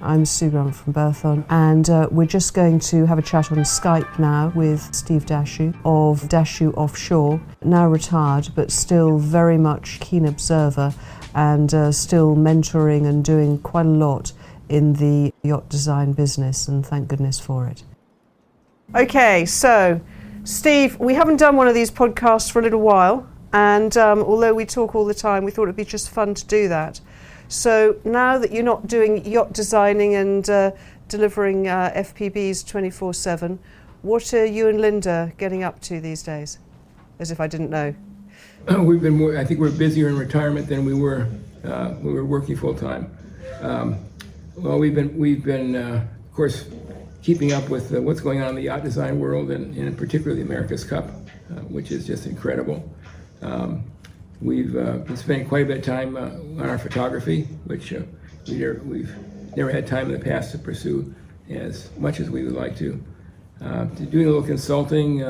I'm Seagoing from Berthon, and we're just going to have a chat on Skype now with Steve Dashew of Dashew Offshore, now retired but still very much keen observer and still mentoring and doing quite a lot in the yacht design business, and thank goodness for it. Okay, so Steve, we haven't done one of these podcasts for a little while, and although we talk all the time, we thought it'd be just fun to do that. So now that you're not doing yacht designing and delivering FPBs 24/7, what are you and Linda getting up to these days? As if I didn't know. I think we're busier in retirement than we were working full time. Well, we've been of course, keeping up with what's going on in the yacht design world, and in particular the America's Cup, which is just incredible. We've been spending quite a bit of time on our photography, which we've never had time in the past to pursue as much as we would like to. Doing a little consulting,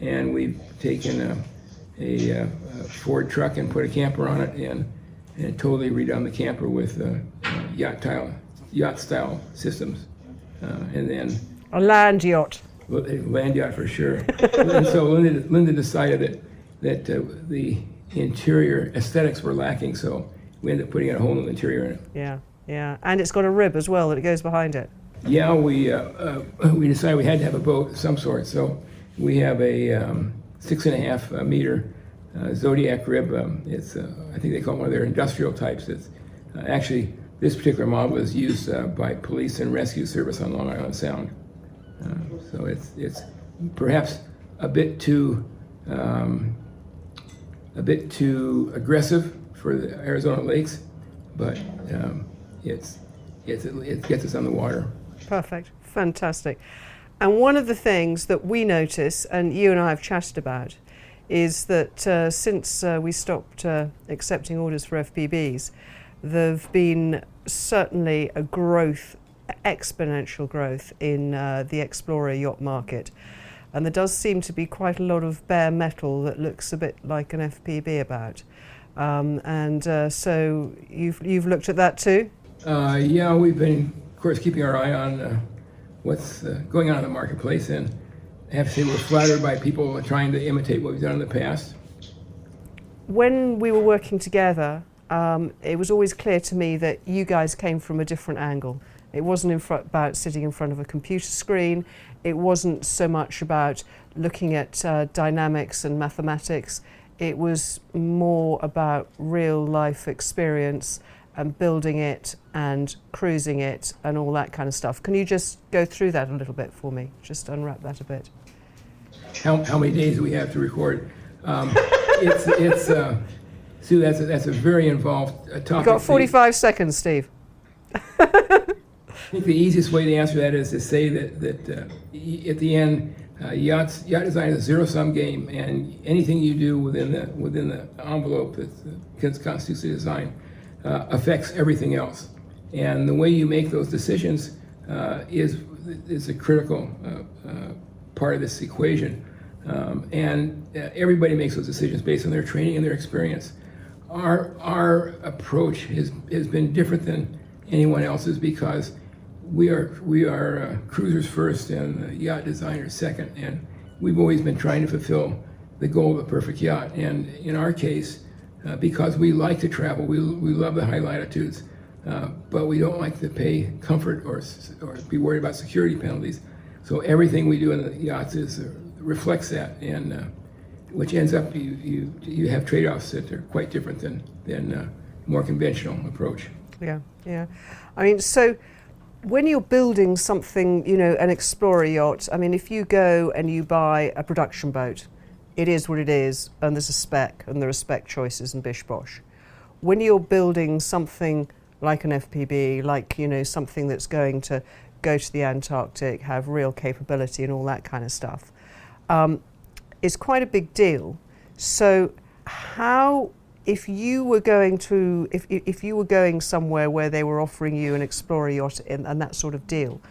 and we've taken a Ford truck and put a camper on it and totally redone the camper with yacht style systems. And then a land yacht. Land yacht for sure. And so Linda decided that the interior aesthetics were lacking, so we ended up putting a whole new interior in it. Yeah, and it's got a rib as well that goes behind it. Yeah, we decided we had to have a boat of some sort, so we have a 6.5 meter Zodiac rib. It's I think they call it one of their industrial types. It's actually, this particular model is used by police and rescue service on Long Island Sound. So it's perhaps a bit too aggressive for the Arizona lakes, but it gets us on the water. Perfect, fantastic. And one of the things that we notice, and you and I have chatted about, is that since we stopped accepting orders for FPBs, there've been certainly a growth, exponential growth in the Explorer yacht market. And there does seem to be quite a lot of bare metal that looks a bit like an FPB about. So you've looked at that too? Yeah, we've been, of course, keeping our eye on what's going on in the marketplace, and I have to say we're flattered by people trying to imitate what we've done in the past. When we were working together, it was always clear to me that you guys came from a different angle. It wasn't about sitting in front of a computer screen. It wasn't so much about looking at dynamics and mathematics. It was more about real life experience and building it and cruising it and all that kind of stuff. Can you just go through that a little bit for me? Just unwrap that a bit. How many days do we have to record? Sue, that's a very involved topic. You've got 45 seconds, Steve. I think the easiest way to answer that is to say that at the end, yacht design is a zero-sum game, and anything you do within the envelope that constitutes the design affects everything else. And the way you make those decisions is a critical part of this equation. And everybody makes those decisions based on their training and their experience. Our approach has been different than anyone else's because we are cruisers first and yacht designers second, and we've always been trying to fulfill the goal of the perfect yacht. And in our case, because we like to travel, we love the high latitudes, but we don't like to pay comfort or be worried about security penalties. So everything we do in the yachts reflects that, and which ends up you have trade-offs that are quite different than more conventional approach. Yeah. I mean, so when you're building something, an Explorer yacht, I mean, if you go and you buy a production boat, it is what it is, and there's a spec, and there are spec choices and bish-bosh. When you're building something like an FPB, like, something that's going to go to the Antarctic, have real capability and all that kind of stuff, it's quite a big deal. So how, if you were going somewhere where they were offering you an Explorer yacht and that sort of deal,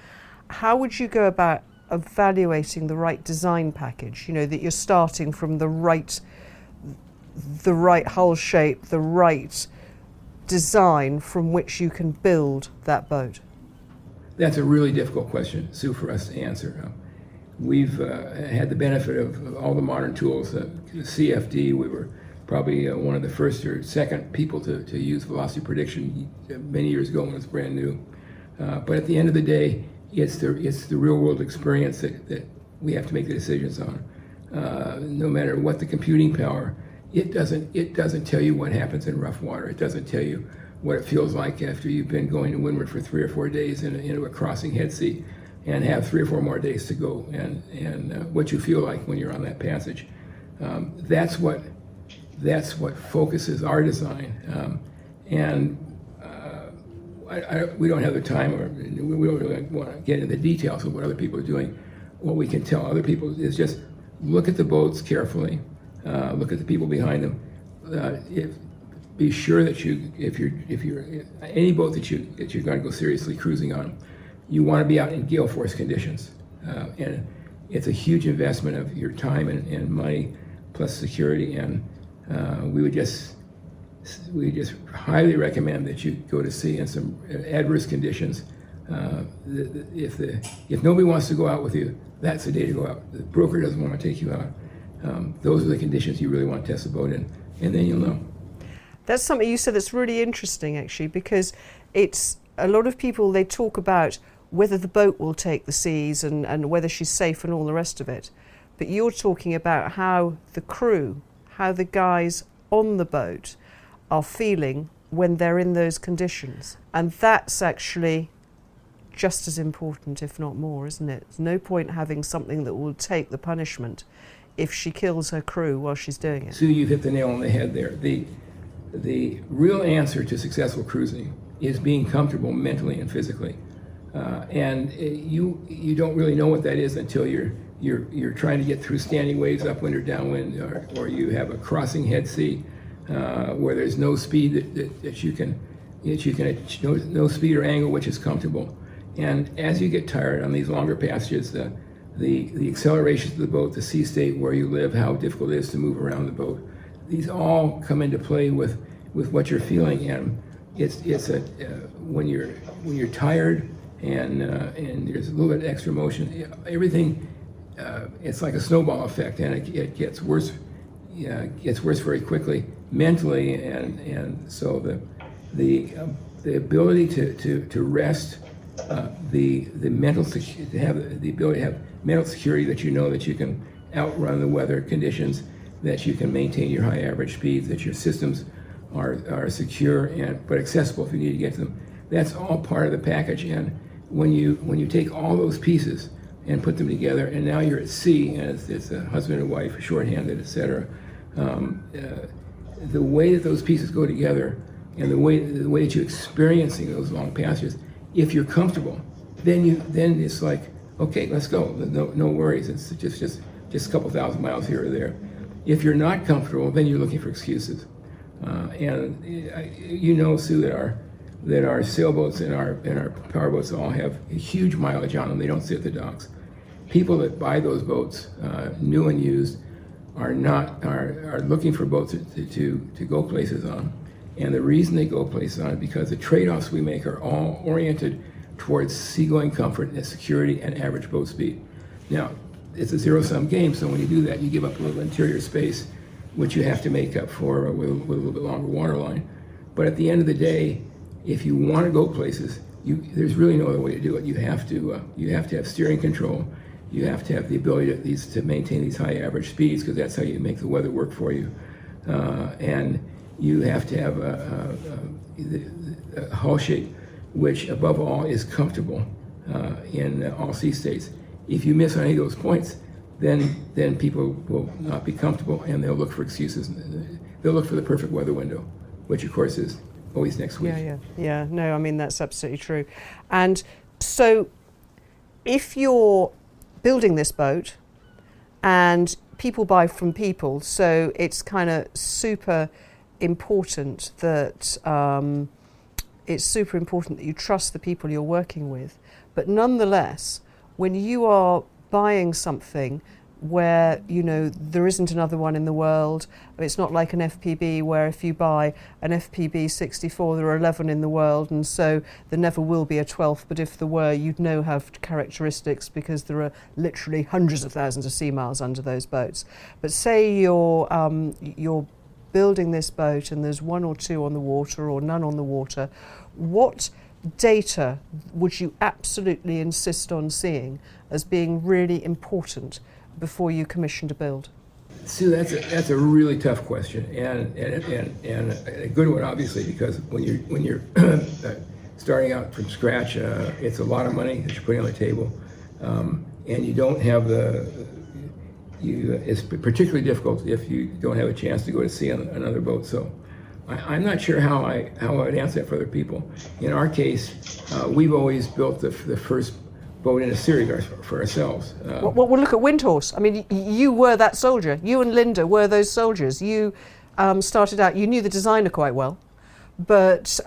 how would you go about evaluating the right design package? That you're starting from the right hull shape, the right design from which you can build that boat. That's a really difficult question, Sue, for us to answer. We've had the benefit of all the modern tools. CFD, we were probably one of the first or second people to use velocity prediction many years ago when it was brand new. But at the end of the day, it's the real world experience that we have to make the decisions on. No matter what the computing power, it doesn't tell you what happens in rough water. It doesn't tell you what it feels like after you've been going to windward for 3 or 4 days into a crossing head sea and have 3 or 4 more days to go, and what you feel like when you're on that passage. That's what focuses our design. We don't have the time, or we don't really want to get into the details of what other people are doing. What we can tell other people is just look at the boats carefully, look at the people behind them. Be sure that if you're any boat that you're going to go seriously cruising on, you want to be out in gale force conditions, and it's a huge investment of your time and money, plus security. And we just highly recommend that you go to sea in some adverse conditions. If nobody wants to go out with you, that's the day to go out. The broker doesn't want to take you out. Those are the conditions you really want to test the boat in, and then you'll know. That's something you said that's really interesting, actually, because it's a lot of people, they talk about whether the boat will take the seas and whether she's safe and all the rest of it. But you're talking about how the crew, how the guys on the boat are feeling when they're in those conditions. And that's actually just as important, if not more, isn't it? There's no point having something that will take the punishment if she kills her crew while she's doing it. Sue, you've hit the nail on the head there. The real answer to successful cruising is being comfortable mentally and physically, and you don't really know what that is until you're trying to get through standing waves upwind or downwind, or you have a crossing head sea where there's no speed that you can no speed or angle which is comfortable. And as you get tired on these longer passages, the accelerations of the boat, the sea state, where you live, how difficult it is to move around the boat, these all come into play with what you're feeling. And it's when you're tired and there's a little bit of extra motion, everything it's like a snowball effect, and it gets worse. Gets worse very quickly mentally, and so the ability to rest, the mental to have the ability to have mental security that you know that you can outrun the weather conditions, that you can maintain your high average speeds, that your systems are secure but accessible if you need to get to them. That's all part of the package. And when you take all those pieces and put them together, and now you're at sea, and it's a husband and wife, shorthanded, etc. The way that those pieces go together, and the way that you're experiencing those long passages, if you're comfortable, then it's like, okay, let's go. No worries. It's just a couple thousand miles here or there. If you're not comfortable, then you're looking for excuses. And you know, Sue, that our sailboats and our powerboats all have a huge mileage on them. They don't sit at the docks. People that buy those boats, new and used, are looking for boats to go places on. And the reason they go places on is because the trade-offs we make are all oriented towards seagoing comfort and security and average boat speed. Now, it's a zero-sum game, so when you do that, you give up a little interior space, which you have to make up for with a little bit longer waterline. But at the end of the day, if you want to go places, there's really no other way to do it. You have to have steering control. You have to have the ability to maintain these high average speeds, because that's how you make the weather work for you. And you have to have a hull shape which, above all, is comfortable in all sea states. If you miss on any of those points, then people will not be comfortable, and they'll look for excuses. They'll look for the perfect weather window, which of course is always next week. Yeah. No, I mean, that's absolutely true. And so if you're building this boat, and people buy from people, so it's kind of super important that you trust the people you're working with. But nonetheless, when you are buying something where, you know, there isn't another one in the world. It's not like an FPB where if you buy an FPB 64, there are 11 in the world, and so there never will be a 12th, but if there were, you'd know have characteristics because there are literally hundreds of thousands of sea miles under those boats. But say you're building this boat and there's one or two on the water or none on the water, what data would you absolutely insist on seeing as being really important before you commissioned a build? Sue, that's a really tough question, and a good one, obviously, because when you're starting out from scratch, it's a lot of money that you're putting on the table, and you don't have it's particularly difficult if you don't have a chance to go to sea on another boat. So I'm not sure how I would answer that for other people. In our case, we've always built the first boat in a series for ourselves. Well, look at Windhorse. I mean, you were that soldier. You and Linda were those soldiers. You started out, you knew the designer quite well, but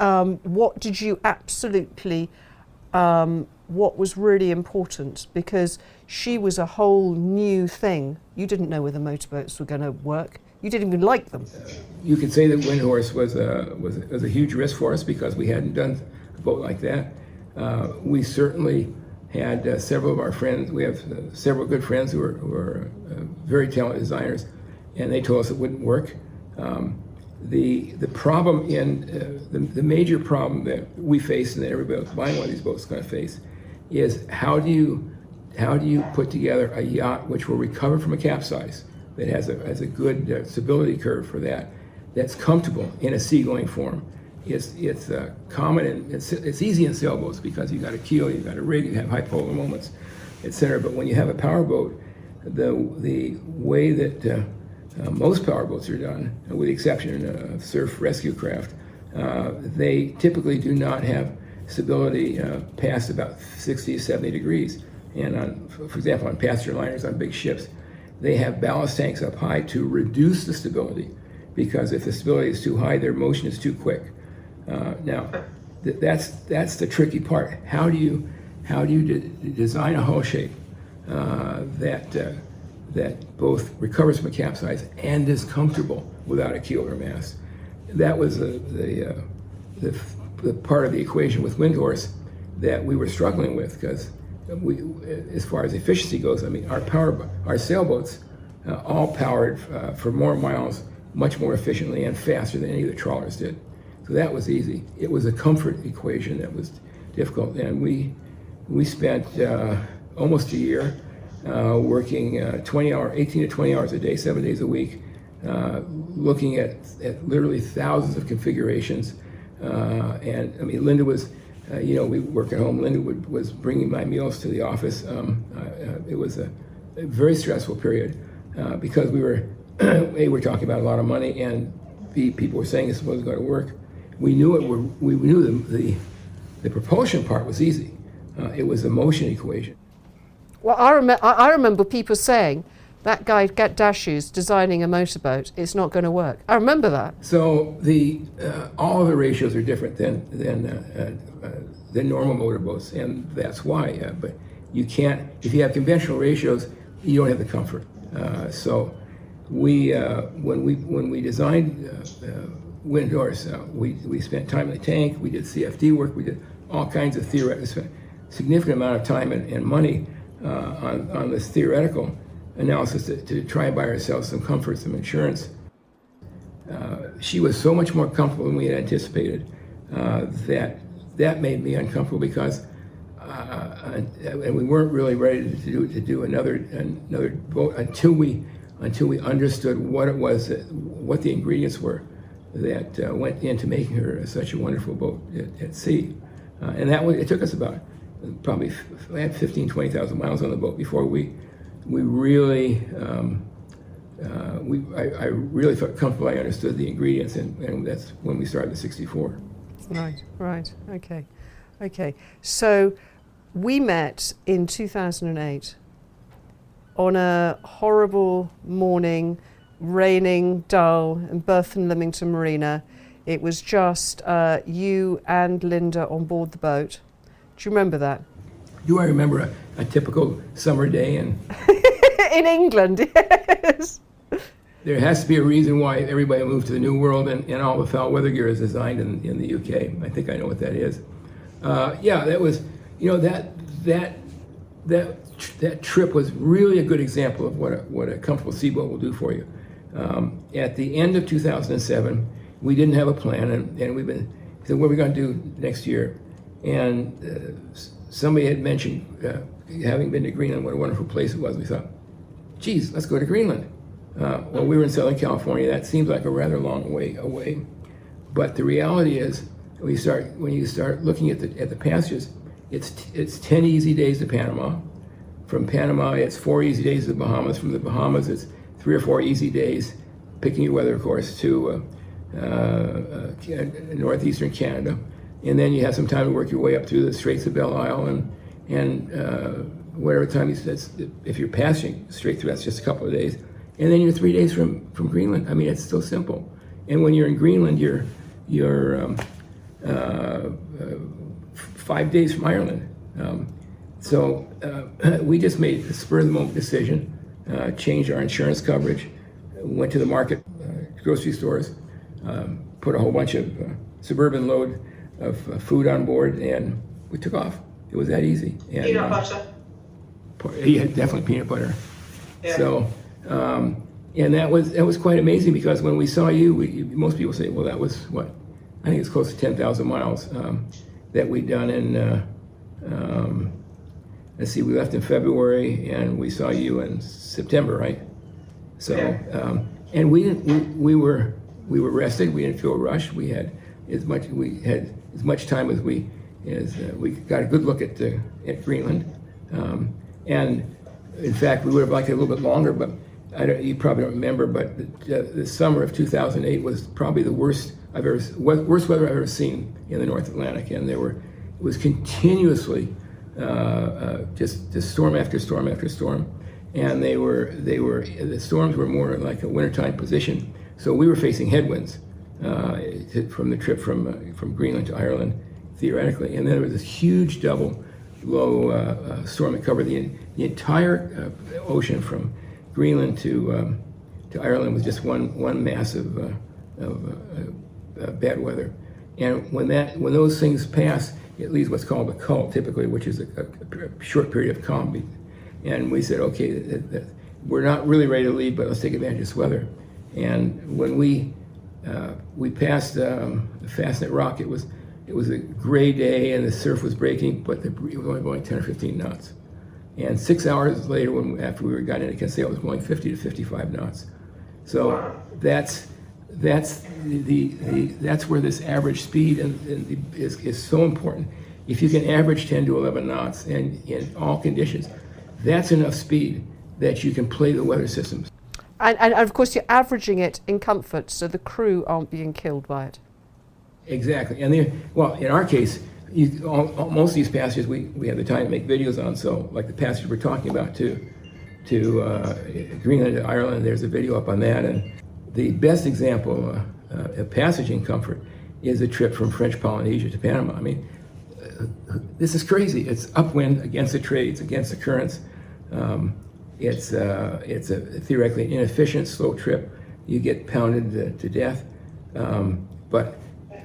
what did you absolutely, what was really important? Because she was a whole new thing. You didn't know whether motorboats were going to work. You didn't even like them. You could say that Windhorse was a huge risk for us because we hadn't done a boat like that. We certainly had several of our friends. We have several good friends who are very talented designers, and they told us it wouldn't work. The problem the major problem that we face and that everybody else buying one of these boats is going to face is how do you put together a yacht which will recover from a capsize, that has a good stability curve for that's comfortable in a seagoing form. It's common and it's easy in sailboats because you've got a keel, you've got a rig, you have high polar moments, etc. But when you have a powerboat, the way that most powerboats are done, with the exception of surf rescue craft, they typically do not have stability past about 60 to 70 degrees. And for example, on passenger liners, on big ships, they have ballast tanks up high to reduce the stability, because if the stability is too high, their motion is too quick. Now, that's the tricky part. How do you design a hull shape that both recovers from a capsize and is comfortable without a keel or mast? That was the part of the equation with Windhorse that we were struggling with, because as far as efficiency goes, I mean, our sailboats all powered for more miles much more efficiently and faster than any of the trawlers did. So that was easy. It was a comfort equation that was difficult, and we spent almost a year working 18 to 20 hours a day, 7 days a week, looking at literally thousands of configurations. And I mean, Linda was, we work at home. Linda was bringing my meals to the office. It was a very stressful period because we were, A, we're talking about a lot of money, and B, people were saying this wasn't going to work. We knew we knew the propulsion part was easy. It was the motion equation. Well, I remember people saying, that guy Dashew's designing a motorboat, it's not going to work. I remember that. So all of the ratios are different than normal motorboats, and that's why. But you can't, if you have conventional ratios, you don't have the comfort. So when we designed Windhorse, we spent time in the tank. We did CFD work. We did all kinds of theoretical, spent a significant amount of time and money on this theoretical analysis to try and buy ourselves some comfort, some insurance. She was so much more comfortable than we had anticipated that made me uncomfortable, because and we weren't really ready to do another boat until we understood what it was, what the ingredients were that went into making her such a wonderful boat at sea. And it took us about probably 15,000-20,000 miles on the boat before we really I really felt comfortable. I understood the ingredients, and that's when we started the 64. Right. Okay. So we met in 2008 on a horrible morning, raining, dull, in Berthon, Lymington Marina. It was just you and Linda on board the boat. Do you remember that? Do I remember a typical summer day? And In England, yes. There has to be a reason why everybody moved to the New World and all the foul weather gear is designed in the UK. I think I know what that is. Yeah, that was, that trip was really a good example of what a comfortable seaboat will do for you. At the end of 2007, we didn't have a plan, and we said, what are we going to do next year? And somebody had mentioned, having been to Greenland, what a wonderful place it was. We thought, geez, let's go to Greenland. Well, we were in Southern California. That seems like a rather long way away. But the reality is, when you start looking at the passages, it's 10 easy days to Panama. From Panama, it's 4 easy days to the Bahamas. From the Bahamas, it's 3 or 4 easy days, picking your weather course, to northeastern Canada. And then you have some time to work your way up through the Straits of Belle Isle and whatever time if you're passing straight through, that's just a couple of days. And then you're 3 days from Greenland. I mean, it's still simple. And when you're in Greenland, you're 5 days from Ireland. So we just made a spur-of-the-moment decision, changed our insurance coverage, went to the market, grocery stores, put a whole bunch of suburban load of food on board, and we took off. It was that easy. And, peanut butter. Yeah, definitely peanut butter. Yeah. So, and that was quite amazing, because when we saw you, most people say, well, that was what? I think it's close to 10,000 miles that we'd done in, let's see, we left in February and we saw you in September, right? So, Yeah. And we were rested. We didn't feel rushed. We had as much time as we got a good look at Greenland. And in fact, we would have liked it a little bit longer, but you probably don't remember, but the summer of 2008 was probably the worst weather I've ever seen in the North Atlantic, and it was continuously just storm after storm after storm, and the storms were more like a wintertime position. So we were facing headwinds from the trip from Greenland to Ireland, theoretically, and then there was this huge double low storm that covered the entire ocean from Greenland to Ireland. Was just one massive bad weather. And when those things pass, it leaves what's called a cull, typically, which is a short period of calm. And we said, okay, we're not really ready to leave, but let's take advantage of this weather. And when we passed the Fastnet Rock, it was a gray day and the surf was breaking, but it was only going 10 or 15 knots. And 6 hours later, after we got into Kinsale, it was going 50 to 55 knots. So that's where this average speed is so important. If you can average 10 to 11 knots and in all conditions, that's enough speed that you can play the weather systems. And of course, you're averaging it in comfort, so the crew aren't being killed by it. Exactly. And in our case, most of these passages we have the time to make videos on. So, like the passage we're talking about to Greenland to Ireland, there's a video up on that. And the best example of passaging comfort is a trip from French Polynesia to Panama. I mean, this is crazy. It's upwind against the trades, against the currents. It's a theoretically inefficient, slow trip. You get pounded to death. But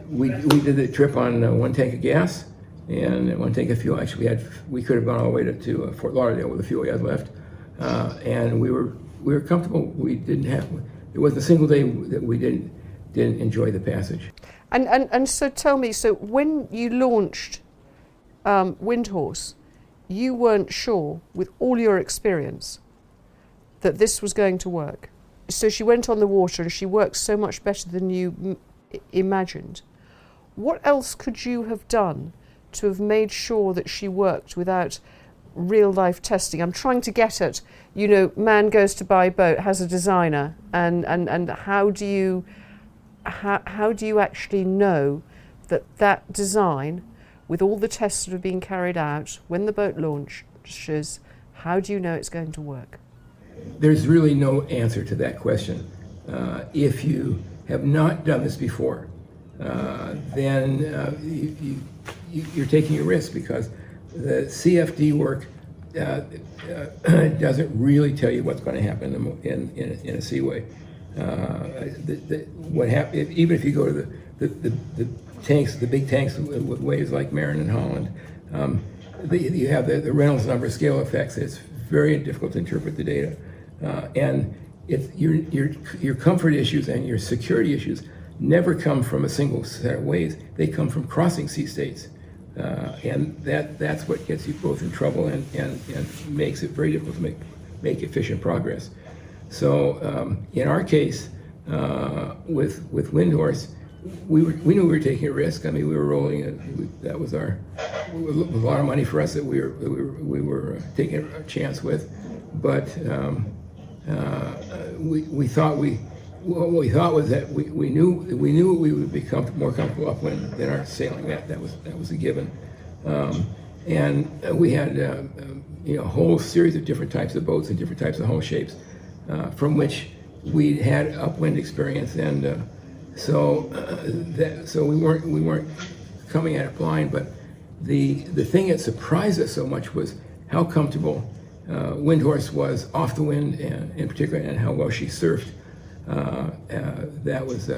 we did the trip on one tank of gas and one tank of fuel. Actually, we could have gone all the way to Fort Lauderdale with the fuel we had left, and we were comfortable. It wasn't a single day that we didn't enjoy the passage. And so tell me, so when you launched Windhorse, you weren't sure, with all your experience, that this was going to work. So she went on the water and she worked so much better than you imagined. What else could you have done to have made sure that she worked without real life testing? I'm trying to get at, man goes to buy a boat, has a designer, and how do you actually know that design, with all the tests that have been carried out, when the boat launches, how do you know it's going to work? There's really no answer to that question. If you have not done this before, then you're taking a risk, because the CFD work doesn't really tell you what's going to happen in a seaway. What happen, even if you go to the tanks, the big tanks with waves like Marin and Holland, you have the Reynolds number scale effects. It's very difficult to interpret the data, and your comfort issues and your security issues never come from a single set of waves. They come from crossing sea states, and that's what gets you both in trouble and makes it very difficult to make efficient progress. So in our case, with Windhorse, we knew we were taking a risk. I mean, we were rolling it. That was a lot of money for us that we were taking a chance with. But what we thought was that we knew we would be more comfortable upwind than our sailing. That was a given. And we had a whole series of different types of boats and different types of hull shapes, from which we had upwind experience, and so we weren't coming at it blind. But the thing that surprised us so much was how comfortable Windhorse was off the wind, and in particular, and how well she surfed. That was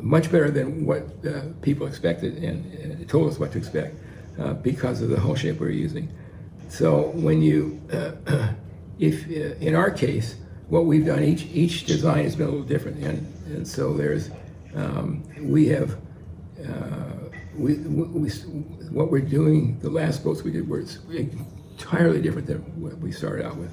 much better than what people expected, and it told us what to expect because of the hull shape we were using. So when you, if in our case, what we've done, each design has been a little different, and so there's what we're doing. The last boats we did were entirely different than what we started out with.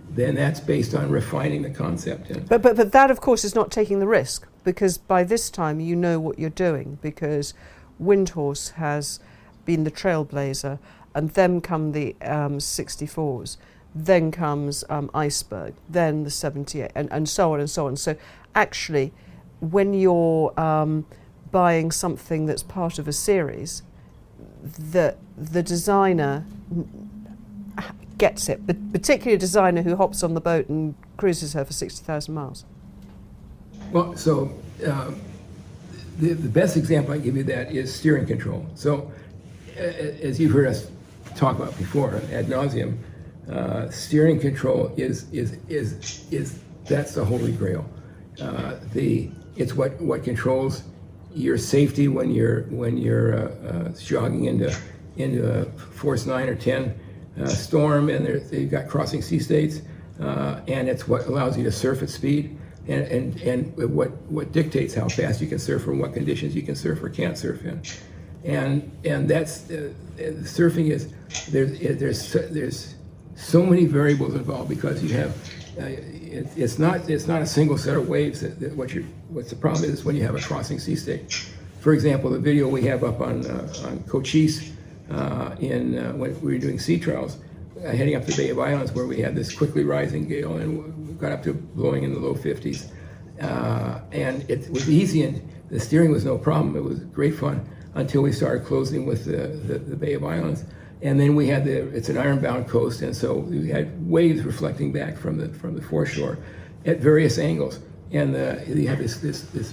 Then that's based on refining the concept. But that, of course, is not taking the risk, because by this time you know what you're doing, because Windhorse has been the trailblazer, and then come the 64s, then comes Iceberg, then the 78, and so on and so on. So actually, when you're buying something that's part of a series, the designer gets it, but particularly a designer who hops on the boat and cruises her for 60,000 miles. Well, so the best example I give you of that is steering control. So as you've heard us talk about before ad nauseum, steering control is that's the holy grail. It's what controls your safety when you're jogging into a force 9 or 10 storm, and you've got crossing sea states, and it's what allows you to surf at speed, and what dictates how fast you can surf or what conditions you can surf or can't surf in, and that's surfing is there's so many variables involved, because you have it's not a single set of waves. What's the problem is when you have a crossing sea state. For example, the video we have up on Cochise. When we were doing sea trials, heading up the Bay of Islands, where we had this quickly rising gale, and we got up to blowing in the low 50s. And it was easy, and the steering was no problem. It was great fun until we started closing with the Bay of Islands. And then we had it's an ironbound coast, and so we had waves reflecting back from the foreshore at various angles. And you have this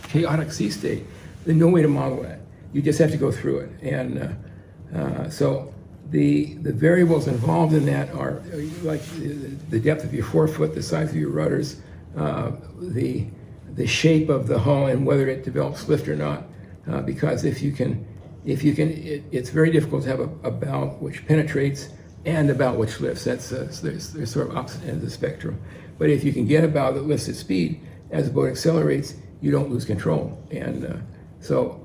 chaotic sea state. There's no way to model that. You just have to go through it. And so the variables involved in that are like the depth of your forefoot, the size of your rudders, the shape of the hull, and whether it develops lift or not. Because if you can, it's very difficult to have a bow which penetrates and a bow which lifts. There's sort of opposite ends of the spectrum. But if you can get a bow that lifts at speed, as the boat accelerates, you don't lose control. And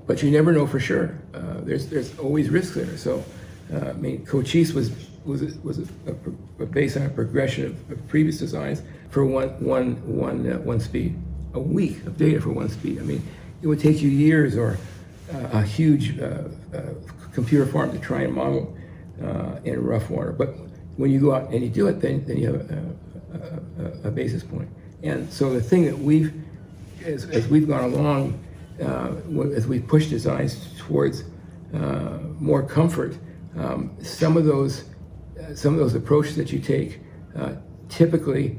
but you never know for sure. There's always risk there. So, I mean, Cochise was based on a progression of previous designs for one speed. A week of data for one speed. I mean, it would take you years or a huge computer farm to try and model in rough water. But when you go out and you do it, then you have a basis point. And so the thing that as we've gone along, as we push designs towards more comfort, some of those approaches that you take typically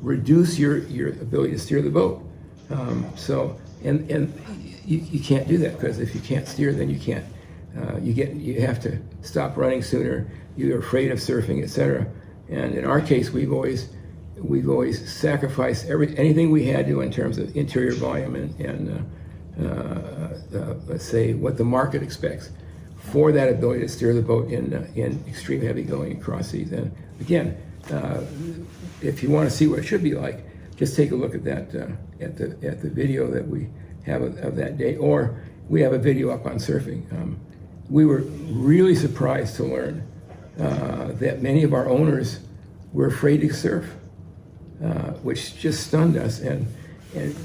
reduce your ability to steer the boat. And you can't do that, because if you can't steer, then you can't you have to stop running sooner. You're afraid of surfing, etc. And in our case, we've always sacrificed anything we had to in terms of interior volume and let's say what the market expects for that ability to steer the boat in extreme heavy going across seas. And again, if you want to see what it should be like, just take a look at that at the video that we have of that day, or we have a video up on surfing. We were really surprised to learn that many of our owners were afraid to surf, which just stunned us. And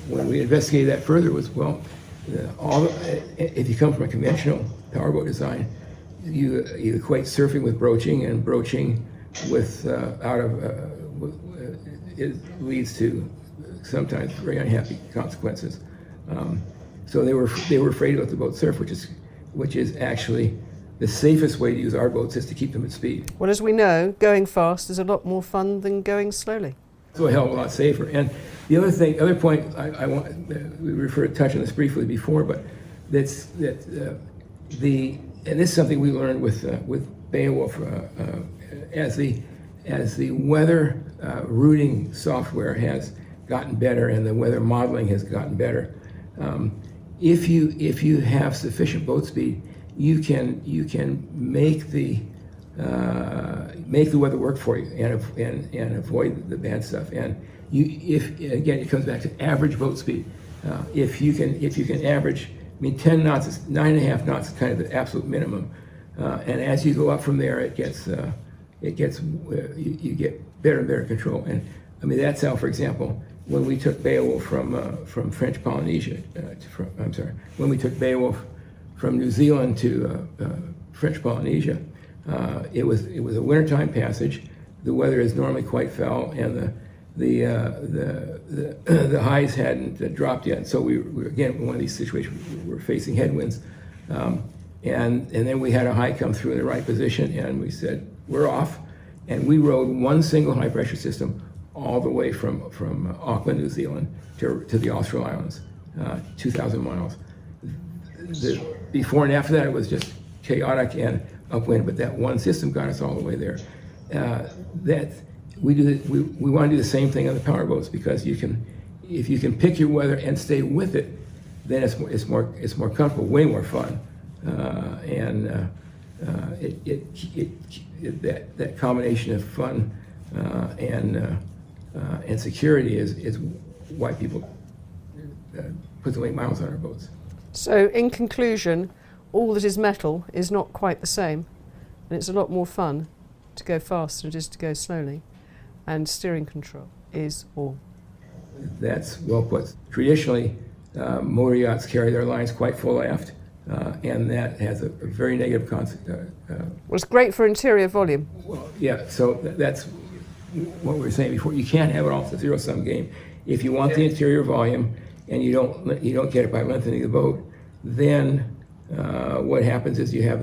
when we investigated that further, was if you come from a conventional powerboat design, you equate surfing with broaching, and broaching with it leads to sometimes very unhappy consequences. So they were afraid to let the boat surf, which is actually the safest way to use our boats, is to keep them at speed. Well, as we know, going fast is a lot more fun than going slowly. So a hell of a lot safer. And the other point I want, we referred to touch on this briefly before, but and this is something we learned with Beowulf as the weather routing software has gotten better and the weather modeling has gotten better. If you have sufficient boat speed, you can make the weather work for you and avoid the bad stuff. And again, it comes back to average boat speed. If you can average, 10 knots, 9.5 knots is kind of the absolute minimum. And as you go up from there, you get better and better control. And that's how, for example, when we took Beowulf from French Polynesia, when we took Beowulf from New Zealand to French Polynesia, it was a wintertime passage. The weather is normally quite foul, and the highs hadn't dropped yet. So we were again in one of these situations. We were facing headwinds, and then we had a high come through in the right position, and we said we're off, and we rode one single high pressure system all the way from Auckland, New Zealand, to the Austral Islands, 2,000 miles. Before and after that, it was just chaotic and upwind, but that one system got us all the way there. We want to do the same thing on the power boats, because if you can pick your weather and stay with it, then it's more comfortable, way more fun, and that combination of fun and security is why people put so many miles on our boats. So, in conclusion, all that is metal is not quite the same, and it's a lot more fun to go fast than it is to go slowly, and steering control is all. That's well put. Traditionally, motor yachts carry their lines quite full aft, and that has a very negative consequence. Well, it's great for interior volume. Well, yeah, so that's what we were saying before. You can't have it all. It's a zero-sum game. If you want the interior volume and you don't get it by lengthening the boat, then what happens is you have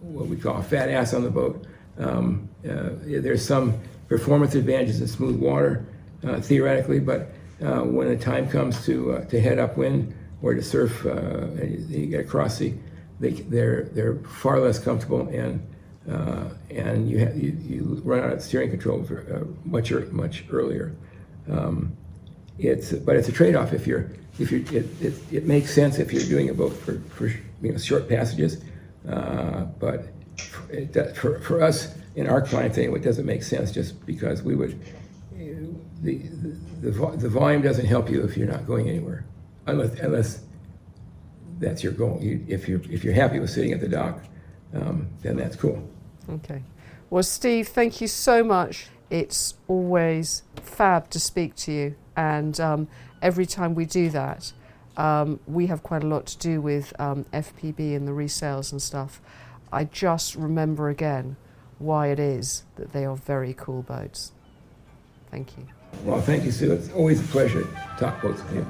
what we call a fat ass on the boat. There's some performance advantages in smooth water, theoretically, but when the time comes to head upwind or to surf, and you get across sea, they're far less comfortable, and you run out of steering control much earlier. But it's a trade-off. It makes sense if you're doing a boat for short passages, but for us in our clients anyway, it doesn't make sense, just because we would the volume doesn't help you if you're not going anywhere, unless that's your goal. If you're happy with sitting at the dock, then that's cool. Okay. Well, Steve, thank you so much. It's always fab to speak to you, and every time we do that, we have quite a lot to do with FPB and the resales and stuff. I just remember again why it is that they are very cool boats. Thank you. Well, thank you, Sue. It's always a pleasure to talk boats with you.